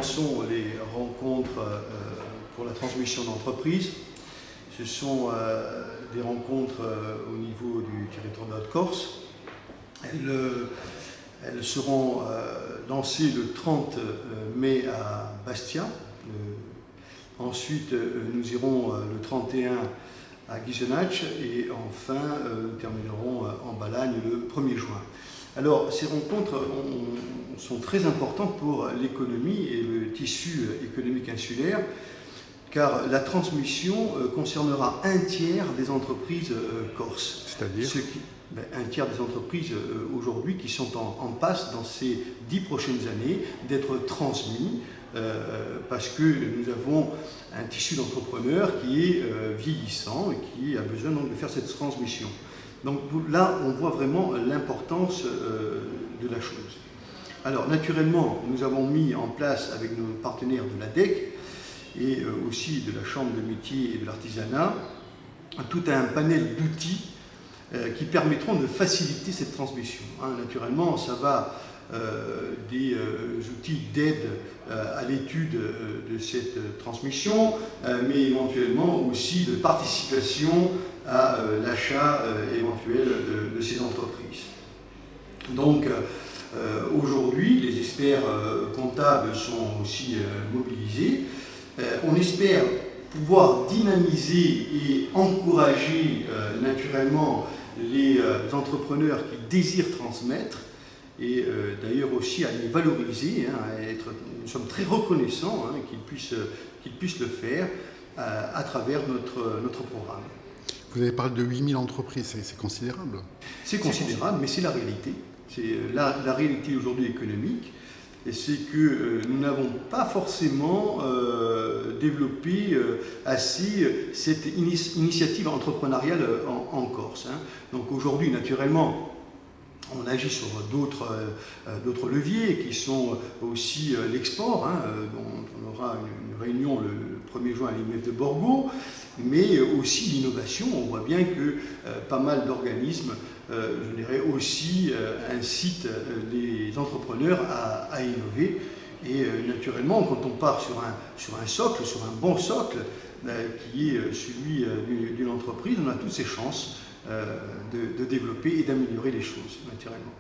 lançons les rencontres pour la transmission d'entreprise. Ce sont des rencontres au niveau du territoire de Haute-Corse. Elles seront lancées le 30 mai à Bastia. Ensuite, nous irons le 31 à Guisenach et enfin, nous terminerons en Balagne le 1er juin. Alors, ces rencontres sont très importantes pour l'économie et le tissu économique insulaire, car la transmission concernera un tiers des entreprises corses. C'est-à-dire un tiers des entreprises aujourd'hui qui sont en passe dans ces 10 prochaines années d'être transmis parce que nous avons un tissu d'entrepreneurs qui est vieillissant et qui a besoin donc de faire cette transmission. Donc là, on voit vraiment l'importance de la chose. Alors naturellement, nous avons mis en place avec nos partenaires de l'ADEC et aussi de la Chambre de métier et de l'artisanat tout un panel d'outils qui permettront de faciliter cette transmission. Naturellement, ça va des outils d'aide à l'étude de cette transmission, mais éventuellement aussi de participation à l'achat éventuel de ces entreprises. Donc aujourd'hui, les experts comptables sont aussi mobilisés. On espère pouvoir dynamiser et encourager naturellement les entrepreneurs qui désirent transmettre et d'ailleurs aussi à les valoriser. Nous sommes très reconnaissants qu'ils puissent le faire à travers notre programme. Vous avez parlé de 8000 entreprises, c'est considérable. C'est considérable, mais c'est la réalité. C'est la réalité aujourd'hui économique. Et c'est que nous n'avons pas forcément développé assez cette initiative entrepreneuriale en Corse. Donc aujourd'hui, naturellement, on agit sur d'autres leviers qui sont aussi l'export, dont on aura une réunion le 1er juin à l'IMF de Borgo, mais aussi l'innovation. On voit bien que pas mal d'organismes, je dirais aussi, incitent les entrepreneurs à innover. Et naturellement, quand on part sur un socle, sur un bon socle, qui est celui d'une entreprise, on a toutes ses chances de développer et d'améliorer les choses, naturellement.